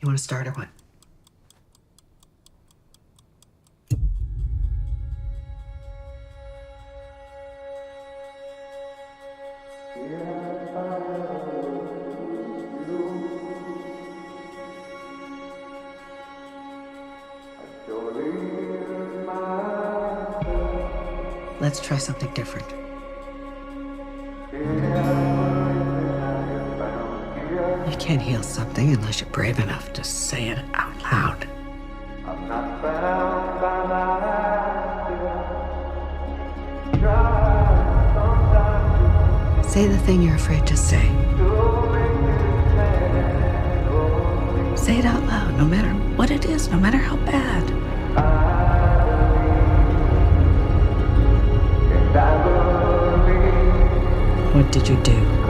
You want to start or what? Let's try something different. You can't heal something unless you're brave enough to say it out loud. Say the thing you're afraid to say. Say it out loud, no matter what it is, no matter how bad. What did you do?